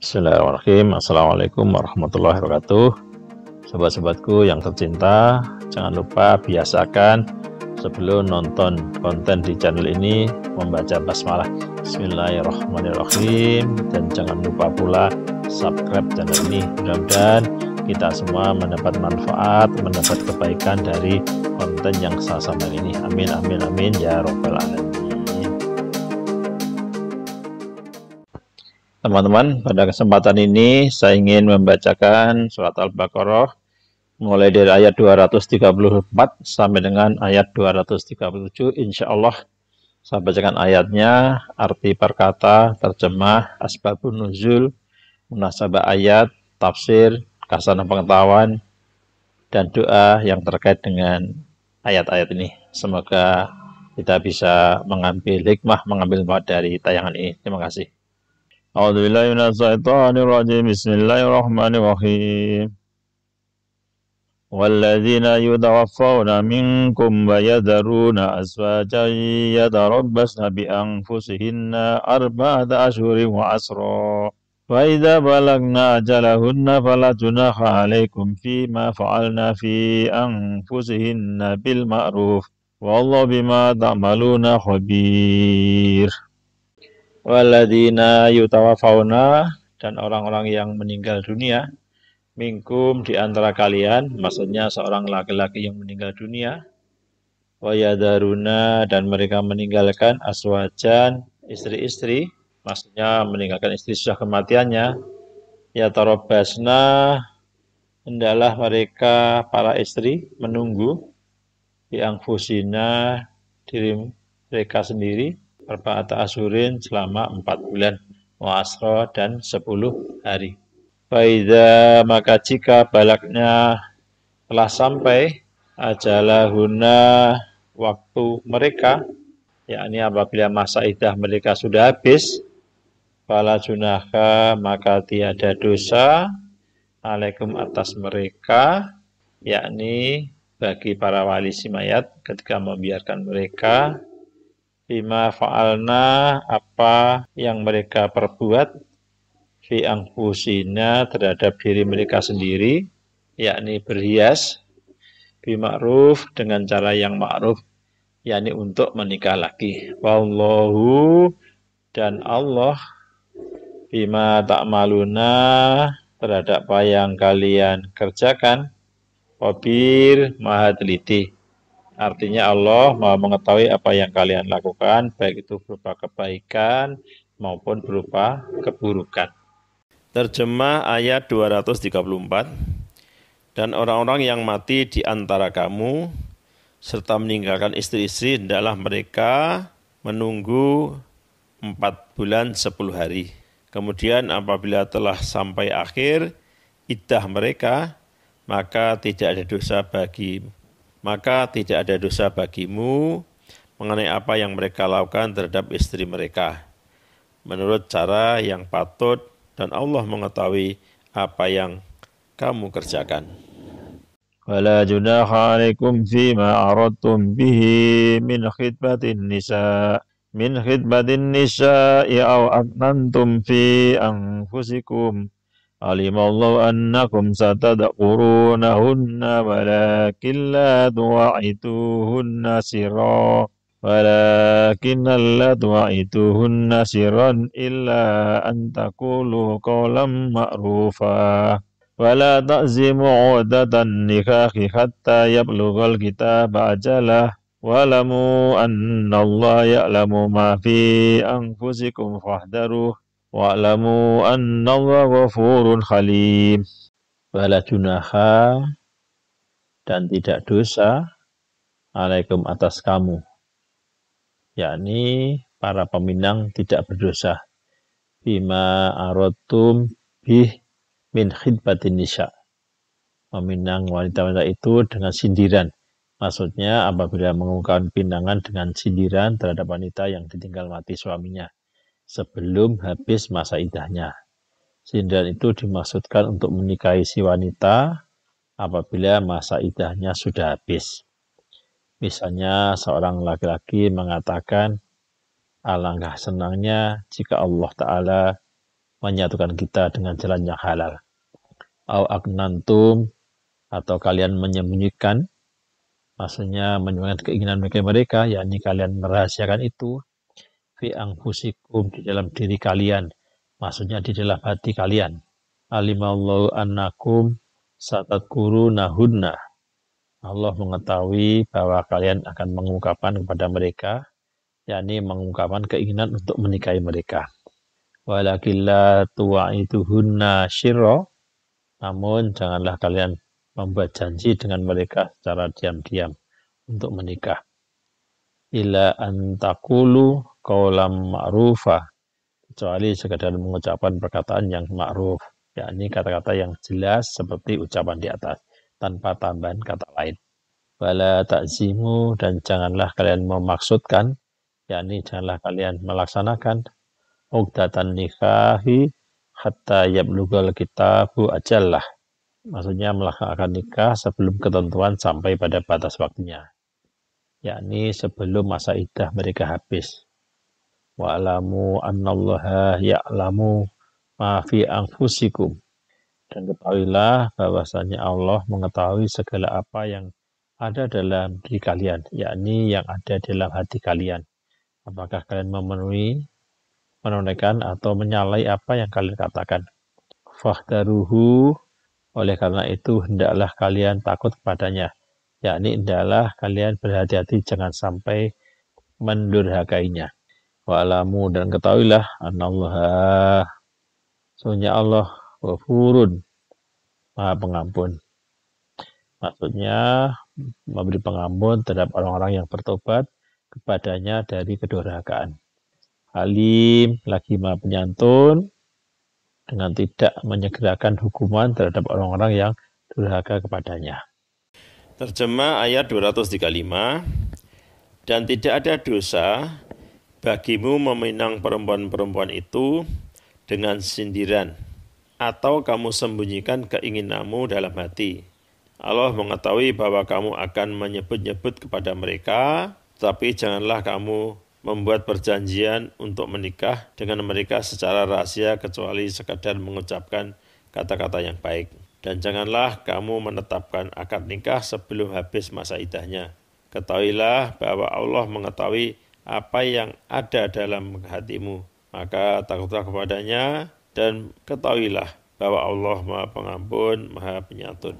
Bismillahirrahmanirrahim. Assalamualaikum warahmatullahi wabarakatuh. Sobat-sobatku yang tercinta, jangan lupa biasakan sebelum nonton konten di channel ini membaca basmalah Bismillahirrahmanirrahim, dan jangan lupa pula subscribe channel ini. Mudah-mudahan kita semua mendapat manfaat, mendapat kebaikan dari konten yang saya sampaikan ini. Amin amin amin ya robbal alamin. Teman-teman, pada kesempatan ini saya ingin membacakan surat Al-Baqarah mulai dari ayat 234 sampai dengan ayat 237. Insya Allah saya bacakan ayatnya, arti perkata, terjemah, asbabun nuzul, munasabah ayat, tafsir, kasanah pengetahuan, dan doa yang terkait dengan ayat-ayat ini. Semoga kita bisa mengambil hikmah, mengambil manfaat dari tayangan ini. Terima kasih. A'udzubillahi minasyaitonirrajim. Bismillahirrahmanirrahim. Walladzina yutawaffawna minkum wa yadharuna azwajan yatarabbasna bi anfusihinna arba'ata ashhurin wa asra. Wa idza balagna ajalahunna fala junaha 'alaikum fima fa'alna fi anfusihinna bil ma'ruf. Wallahu bima ta'maluna khabir. Walladzina yutawaffawna, dan orang-orang yang meninggal dunia, minkum, di antara kalian, maksudnya seorang laki-laki yang meninggal dunia, wa yadharuna, dan mereka meninggalkan aswajan, istri-istri, maksudnya meninggalkan istri sudah kematiannya, yatarabbasna, hendaklah mereka para istri menunggu bi anfusina, diri mereka sendiri, arba'ata asyhurin, selama 4 bulan, wa asra, dan 10 hari. Faidza, maka jika balagnya telah sampai ajalahuna, waktu mereka, yakni apabila masa iddah mereka sudah habis, fala junaha, maka tiada dosa, alaikum, atas mereka, yakni bagi para wali si mayat ketika membiarkan mereka, bima fa'alna, apa yang mereka perbuat, fi anfusina, terhadap diri mereka sendiri, yakni berhias, bima'ruf, dengan cara yang ma'ruf, yakni untuk menikah lagi. Wallahu, dan Allah, bima ta'maluna, terhadap apa yang kalian kerjakan, khabir, maha teliti. Artinya Allah Maha mengetahui apa yang kalian lakukan, baik itu berupa kebaikan maupun berupa keburukan. Terjemah ayat 234. Dan orang-orang yang mati di antara kamu serta meninggalkan istri-istri, hendaklah mereka menunggu 4 bulan 10 hari. Kemudian apabila telah sampai akhir iddah mereka, maka tidak ada dosa bagimu mengenai apa yang mereka lakukan terhadap istri mereka, menurut cara yang patut, dan Allah mengetahui apa yang kamu kerjakan. Wala junaha 'alaikum fima aradtum bihi min khidbatin nisa'i aw aknantum fi anfusikum. Alimallahu annakum satadkurunahunna walakin la tuwa'ituhunna sirran illa an taqulu qawlan ma'rufa wala ta'zimu 'uddatan nikahi hatta yablughal kitaba ajalah wa'lamu annallaha ya'lamu ma fi anfusikum fahdharuh wa'lamu annallaha ghafurun halim. Wala junaha, dan tidak dosa, alaikum, atas kamu, yakni para peminang tidak berdosa, bima aradtum bih min khidbatin nisa, meminang wanita-wanita itu dengan sindiran. Maksudnya apabila mengumumkan pinangan dengan sindiran terhadap wanita yang ditinggal mati suaminya sebelum habis masa iddahnya. Sindiran itu dimaksudkan untuk menikahi si wanita apabila masa iddahnya sudah habis. Misalnya seorang laki-laki mengatakan, alangkah senangnya jika Allah Ta'ala menyatukan kita dengan jalan yang halal. Au aknantum, atau kalian menyembunyikan, maksudnya menyembunyikan keinginan mereka, yakni kalian merahasiakan itu, fi anfusikum, di dalam diri kalian, maksudnya di dalam hati kalian. Alimallahu annakum satadkurunahunna, Allah mengetahui bahwa kalian akan mengungkapkan kepada mereka, yakni mengungkapkan keinginan untuk menikahi mereka. Walakin la tuwa'iduhunna syirra, namun janganlah kalian membuat janji dengan mereka secara diam-diam untuk menikah. Illa antakulu qaulam ma'rufa, kecuali sekadar mengucapkan perkataan yang ma'ruf, yakni kata-kata yang jelas seperti ucapan di atas, tanpa tambahan kata lain. Wala ta'zimu, dan janganlah kalian memaksudkan, yakni janganlah kalian melaksanakan uqdatan nikahi hatta yablughal kitabu ajallah, maksudnya melaksanakan nikah sebelum ketentuan sampai pada batas waktunya, yakni sebelum masa iddah mereka habis. Wa'lamu annallaha ya'lamu ma fi anfusikum, dan ketahuilah bahwasanya Allah mengetahui segala apa yang ada dalam diri kalian, yakni yang ada dalam hati kalian. Apakah kalian menunaikan atau menyalahi apa yang kalian katakan. Fahdaruhu, oleh karena itu hendaklah kalian takut kepadanya, yakni hendaklah kalian berhati-hati jangan sampai mendurhakainya. Wa'lamu, dan ketahuilah anallaha, sesungguhnya Allah ghafurun, Maha Pengampun. Maksudnya memberi pengampun terhadap orang-orang yang bertobat kepadanya dari kedurhakaan. Halim, lagi Maha Penyantun, dengan tidak menyegerakan hukuman terhadap orang-orang yang durhaka kepadanya. Terjemah ayat 235, dan tidak ada dosa bagimu meminang perempuan-perempuan itu dengan sindiran, atau kamu sembunyikan keinginanmu dalam hati. Allah mengetahui bahwa kamu akan menyebut-nyebut kepada mereka, tapi janganlah kamu membuat perjanjian untuk menikah dengan mereka secara rahasia kecuali sekadar mengucapkan kata-kata yang baik. Dan janganlah kamu menetapkan akad nikah sebelum habis masa iddahnya. Ketahuilah bahwa Allah mengetahui apa yang ada dalam hatimu, maka takutlah kepadanya dan ketahuilah bahwa Allah Maha Pengampun, Maha Penyantun.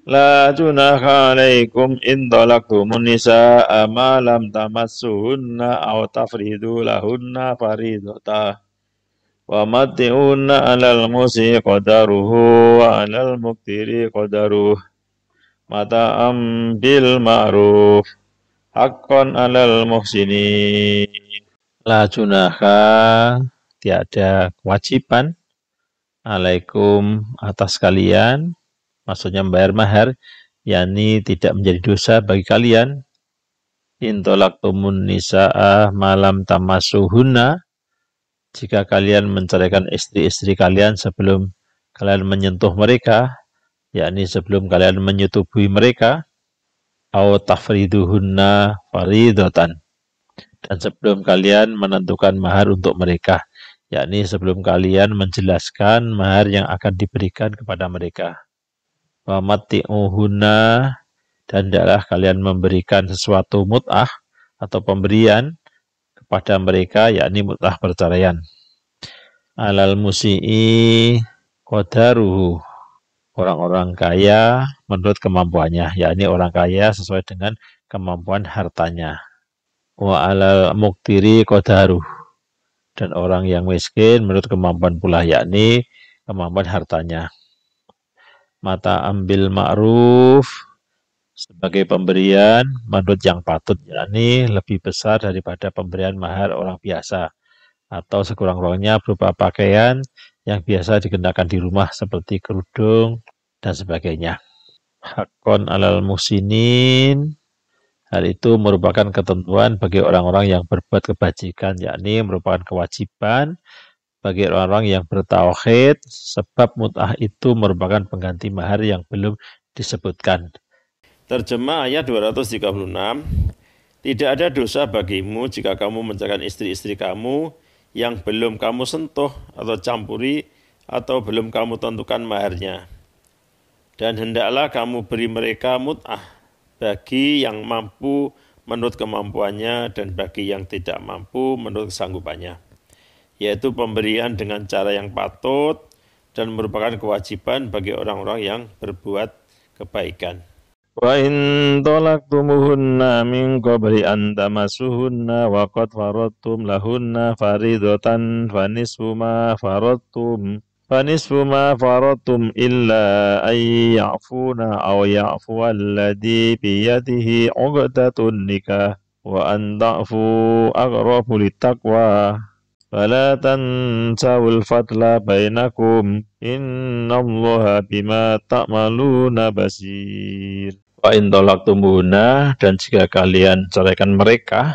La junaha alaikum in talaqtumun nisaa ma lam tamassuhunna aw tafridu lahunna faridata wa matti'unna 'alal musi qadaruhu wa 'alal muqtiri qadaruhu mata'am bil ma'ruf haqqan 'alal muhsinin. La junaha, tiada kewajiban, alaikum, atas kalian, maksudnya membayar mahar, yakni tidak menjadi dosa bagi kalian. Intolaktumun nisa'a malam tamasuhunna, jika kalian menceraikan istri-istri kalian sebelum kalian menyentuh mereka, yakni sebelum kalian menyetubuhi mereka, au tafriduhunna faridatan, dan sebelum kalian menentukan mahar untuk mereka, yakni sebelum kalian menjelaskan mahar yang akan diberikan kepada mereka. Wa matti'uhunna, dan hendaklah kalian memberikan sesuatu mut'ah atau pemberian kepada mereka, yakni mut'ah perceraian. Alal musi'i qadaruhu, orang-orang kaya menurut kemampuannya, yakni orang kaya sesuai dengan kemampuan hartanya. Wa alal muqtiri qadaruh, dan orang yang miskin menurut kemampuan pula, yakni kemampuan hartanya. Mata ambil ma'ruf, sebagai pemberian menurut yang patut, yakni lebih besar daripada pemberian mahar orang biasa, atau sekurang-kurangnya berupa pakaian yang biasa dikenakan di rumah seperti kerudung dan sebagainya. Hakon alal muhsinin, hal itu merupakan ketentuan bagi orang-orang yang berbuat kebajikan, yakni merupakan kewajiban bagi orang-orang yang bertauhid, sebab mut'ah itu merupakan pengganti mahar yang belum disebutkan. Terjemah ayat 236, tidak ada dosa bagimu jika kamu menceraikan istri-istri kamu yang belum kamu sentuh atau campuri atau belum kamu tentukan maharnya. Dan hendaklah kamu beri mereka mut'ah bagi yang mampu menurut kemampuannya dan bagi yang tidak mampu menurut kesanggupannya, yaitu pemberian dengan cara yang patut dan merupakan kewajiban bagi orang-orang yang berbuat kebaikan. Wa in talaqtumuhunna min qabli an tamassuhunna wa qad faradtum lahunna faridatan fanisfu ma faradtum illa an ya'funa aw ya'fu alladhi biyadihi 'uqdatun nikah wa an ta'fu aqrabu littaqwa fala tansawul fadla bainakum innallaha bima ta'maluna basir. Wa in talaqtumuhunna, dan jika kalian ceraikan mereka,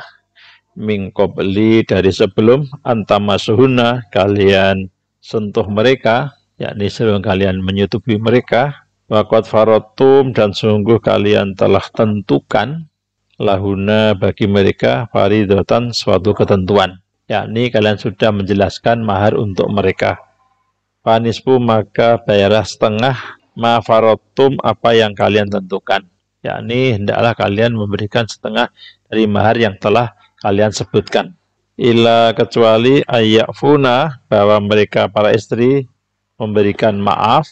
min qabli, dari sebelum, antamasuhunna, kalian sentuh mereka, yakni sebelum kalian menyetubuhi mereka, wa qad faradtum, dan sungguh kalian telah tentukan, lahuna, bagi mereka, faridatan, suatu ketentuan, yakni kalian sudah menjelaskan mahar untuk mereka. Fanisfu, maka bayarlah setengah, ma faradtum, apa yang kalian tentukan, yakni hendaklah kalian memberikan setengah dari mahar yang telah kalian sebutkan. Ila, kecuali ayyafuna, bahwa mereka para istri memberikan maaf,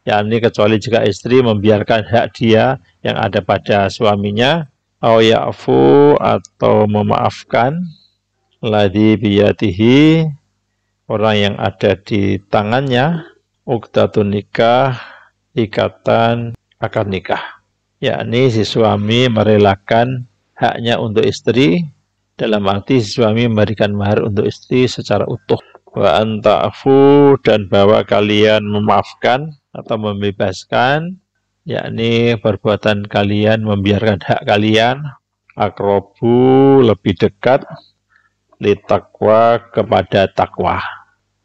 yakni kecuali jika istri membiarkan hak dia yang ada pada suaminya, au ya'fu, atau memaafkan, ladzi biyadihi, orang yang ada di tangannya, uqdatun nikah, ikatan akad nikah, yakni si suami merelakan haknya untuk istri, dalam arti si suami memberikan mahar untuk istri secara utuh. Wa anta'fu, dan bahwa kalian memaafkan atau membebaskan, yakni perbuatan kalian membiarkan hak kalian, aqrabu, lebih dekat, litakwa, kepada takwa.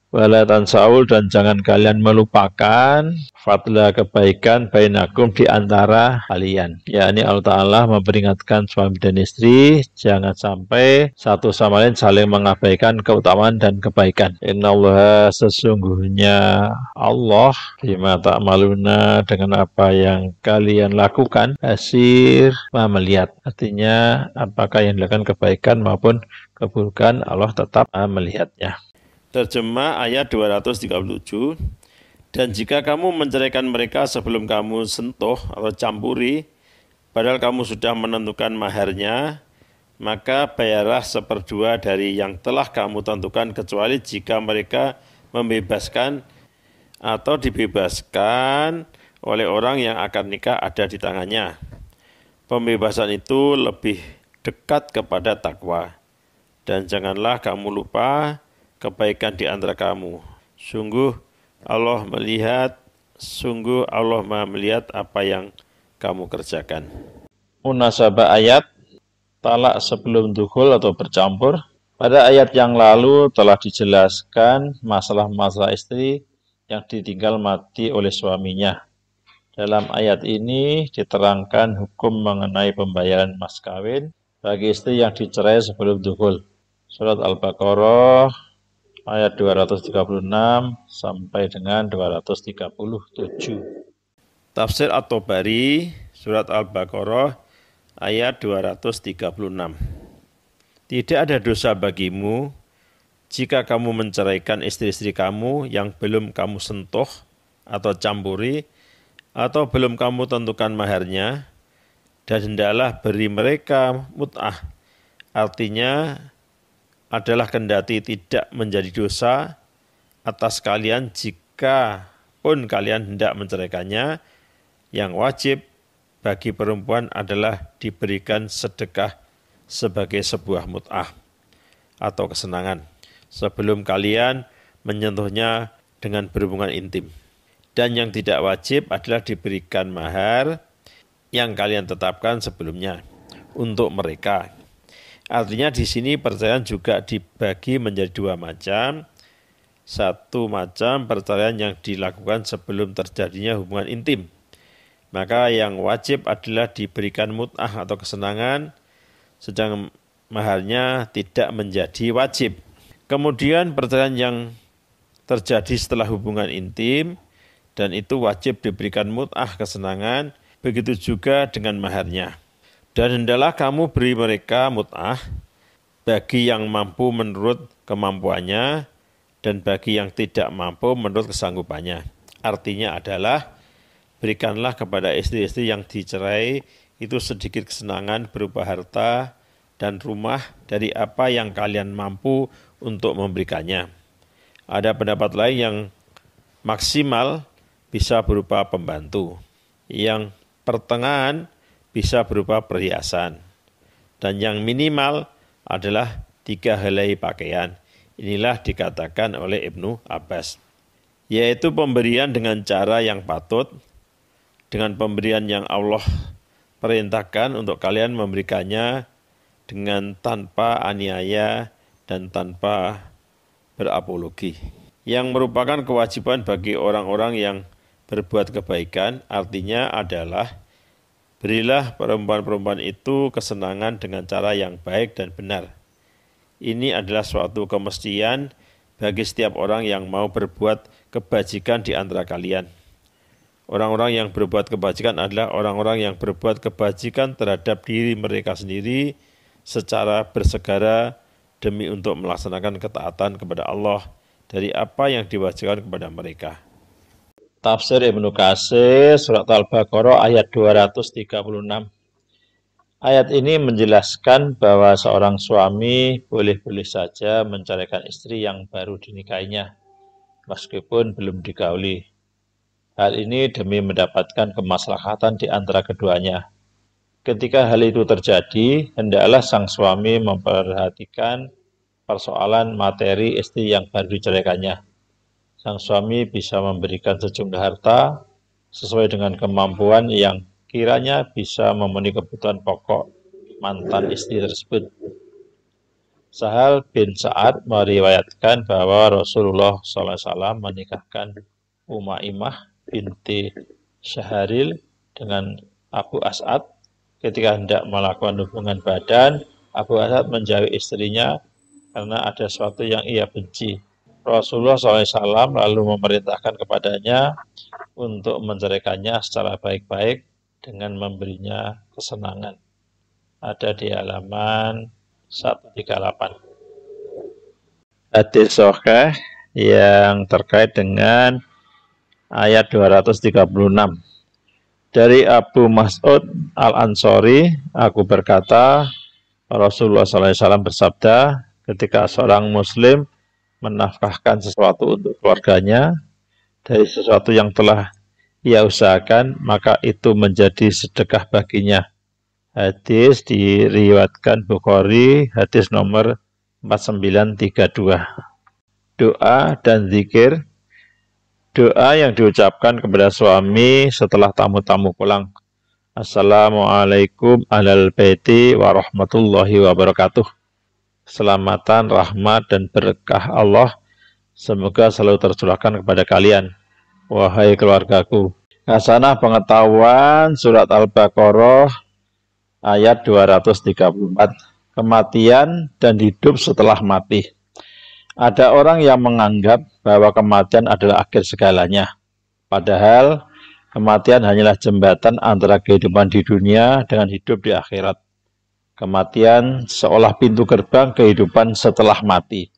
Wala tansaul, dan jangan kalian melupakan, fadla, kebaikan, bainakum, di antara kalian. Yakni Allah Ta'ala memperingatkan suami dan istri, jangan sampai satu sama lain saling mengabaikan keutamaan dan kebaikan. Innallaha, sesungguhnya Allah, bima ta'maluna, dengan apa yang kalian lakukan, basir, melihat. Artinya apakah yang dilakukan kebaikan maupun keburukan, Allah tetap melihatnya. Terjemah ayat 237, dan jika kamu menceraikan mereka sebelum kamu sentuh atau campuri, padahal kamu sudah menentukan maharnya, maka bayarlah 1/2 dari yang telah kamu tentukan, kecuali jika mereka membebaskan atau dibebaskan oleh orang yang akad nikah ada di tangannya. Pembebasan itu lebih dekat kepada takwa. Dan janganlah kamu lupa kebaikan di antara kamu. Sungguh Allah Maha melihat apa yang kamu kerjakan. Munasabah ayat talak sebelum dukhul atau bercampur. Pada ayat yang lalu telah dijelaskan masalah-masalah istri yang ditinggal mati oleh suaminya. Dalam ayat ini diterangkan hukum mengenai pembayaran mas kawin bagi istri yang dicerai sebelum dukhul. Surat Al-Baqarah ayat 236 sampai dengan 237. Tafsir At-Tabari, surat Al-Baqarah ayat 236. Tidak ada dosa bagimu jika kamu menceraikan istri-istri kamu yang belum kamu sentuh atau campuri atau belum kamu tentukan maharnya, dan hendaklah beri mereka mut'ah. Artinya adalah kendati tidak menjadi dosa atas kalian jika pun kalian hendak menceraikannya. Yang wajib bagi perempuan adalah diberikan sedekah sebagai sebuah mut'ah atau kesenangan sebelum kalian menyentuhnya dengan berhubungan intim. Dan yang tidak wajib adalah diberikan mahar yang kalian tetapkan sebelumnya untuk mereka. Artinya di sini perceraian juga dibagi menjadi 2 macam. Satu macam perceraian yang dilakukan sebelum terjadinya hubungan intim. Maka yang wajib adalah diberikan mut'ah atau kesenangan, sedang maharnya tidak menjadi wajib. Kemudian perceraian yang terjadi setelah hubungan intim, dan itu wajib diberikan mut'ah kesenangan, begitu juga dengan maharnya. Dan hendaklah kamu beri mereka mut'ah bagi yang mampu menurut kemampuannya dan bagi yang tidak mampu menurut kesanggupannya. Artinya adalah berikanlah kepada istri-istri yang dicerai itu sedikit kesenangan berupa harta dan rumah dari apa yang kalian mampu untuk memberikannya. Ada pendapat lain yang maksimal bisa berupa pembantu, yang pertengahan bisa berupa perhiasan, dan yang minimal adalah 3 helai pakaian. Inilah dikatakan oleh Ibnu Abbas, yaitu pemberian dengan cara yang patut, dengan pemberian yang Allah perintahkan untuk kalian memberikannya dengan tanpa aniaya dan tanpa berapologi, yang merupakan kewajiban bagi orang-orang yang berbuat kebaikan. Artinya adalah berilah perempuan-perempuan itu kesenangan dengan cara yang baik dan benar. Ini adalah suatu kemestian bagi setiap orang yang mau berbuat kebajikan di antara kalian. Orang-orang yang berbuat kebajikan adalah orang-orang yang berbuat kebajikan terhadap diri mereka sendiri secara bersegera demi untuk melaksanakan ketaatan kepada Allah dari apa yang diwajibkan kepada mereka. Tafsir Ibnu Katsir surat Al-Baqarah ayat 236. Ayat ini menjelaskan bahwa seorang suami boleh-boleh saja menceraikan istri yang baru dinikahinya, meskipun belum digauli. Hal ini demi mendapatkan kemaslahatan di antara keduanya. Ketika hal itu terjadi, hendaklah sang suami memperhatikan persoalan materi istri yang baru diceraikannya. Sang suami bisa memberikan sejumlah harta sesuai dengan kemampuan yang kiranya bisa memenuhi kebutuhan pokok mantan istri tersebut. Sahal bin Sa'ad meriwayatkan bahwa Rasulullah SAW menikahkan Umaymah binti Syahril dengan Abu As'ad. Ketika hendak melakukan hubungan badan, Abu As'ad menjauhi istrinya karena ada sesuatu yang ia benci. Rasulullah SAW lalu memerintahkan kepadanya untuk menceraikannya secara baik-baik dengan memberinya kesenangan. Ada di halaman 138. Hadis sahih yang terkait dengan ayat 236. Dari Abu Mas'ud Al-Ansari, aku berkata, Rasulullah SAW bersabda, ketika seorang muslim menafkahkan sesuatu untuk keluarganya dari sesuatu yang telah ia usahakan, maka itu menjadi sedekah baginya. Hadis diriwayatkan Bukhari, hadis nomor 4932. Doa dan zikir. Doa yang diucapkan kepada suami setelah tamu-tamu pulang. Assalamualaikum alal baiti warahmatullahi wabarakatuh. Keselamatan, rahmat, dan berkah Allah semoga selalu tercurahkan kepada kalian. Wahai keluargaku. Hasanah pengetahuan surat Al-Baqarah ayat 234. Kematian dan hidup setelah mati. Ada orang yang menganggap bahwa kematian adalah akhir segalanya. Padahal kematian hanyalah jembatan antara kehidupan di dunia dengan hidup di akhirat. Kematian seolah pintu gerbang kehidupan setelah mati.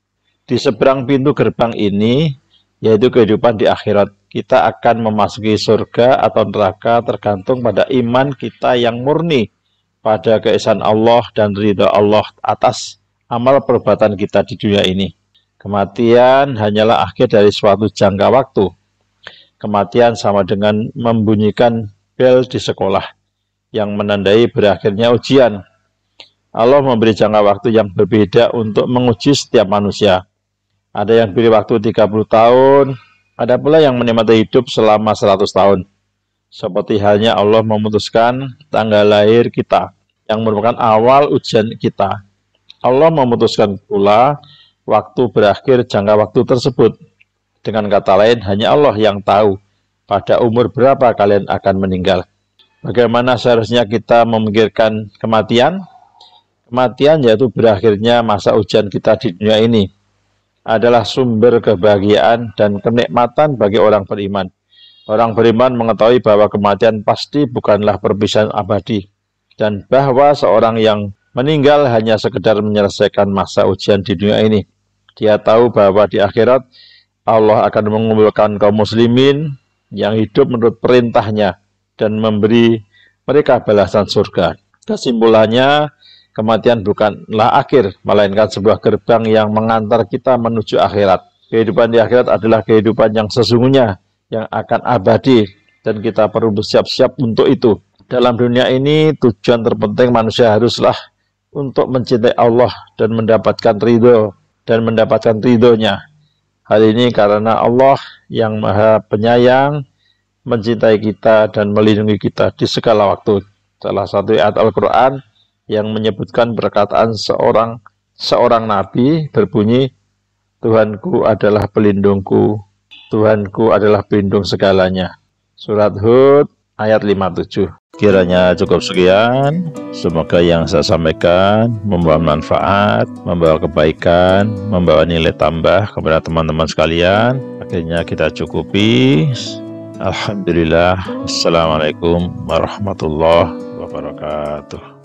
Di seberang pintu gerbang ini, yaitu kehidupan di akhirat, kita akan memasuki surga atau neraka tergantung pada iman kita yang murni pada keesaan Allah dan ridha Allah atas amal perbuatan kita di dunia ini. Kematian hanyalah akhir dari suatu jangka waktu. Kematian sama dengan membunyikan bel di sekolah yang menandai berakhirnya ujian. Allah memberi jangka waktu yang berbeda untuk menguji setiap manusia. Ada yang beri waktu 30 tahun, ada pula yang menikmati hidup selama 100 tahun. Seperti halnya Allah memutuskan tanggal lahir kita, yang merupakan awal ujian kita. Allah memutuskan pula waktu berakhir jangka waktu tersebut. Dengan kata lain, hanya Allah yang tahu pada umur berapa kalian akan meninggal. Bagaimana seharusnya kita memikirkan kematian? Kematian yaitu berakhirnya masa ujian kita di dunia ini. adalah sumber kebahagiaan dan kenikmatan bagi orang beriman. Orang beriman mengetahui bahwa kematian pasti bukanlah perpisahan abadi, dan bahwa seorang yang meninggal hanya sekedar menyelesaikan masa ujian di dunia ini. Dia tahu bahwa di akhirat Allah akan mengumpulkan kaum muslimin yang hidup menurut perintahnya dan memberi mereka balasan surga. Kesimpulannya, kematian bukanlah akhir, melainkan sebuah gerbang yang mengantar kita menuju akhirat. Kehidupan di akhirat adalah kehidupan yang sesungguhnya, yang akan abadi, dan kita perlu bersiap-siap untuk itu. Dalam dunia ini, tujuan terpenting manusia haruslah untuk mencintai Allah dan mendapatkan ridho-Nya. Hal ini karena Allah yang Maha Penyayang mencintai kita dan melindungi kita di segala waktu. Salah satu ayat Al-Quran yang menyebutkan perkataan seorang nabi berbunyi, Tuhanku adalah pelindungku, Tuhanku adalah pelindung segalanya. Surat Hud ayat 57. Kiranya cukup sekian. Semoga yang saya sampaikan membawa manfaat, membawa kebaikan, membawa nilai tambah kepada teman-teman sekalian. Akhirnya kita cukupi. Alhamdulillah. Assalamualaikum warahmatullahi wabarakatuh.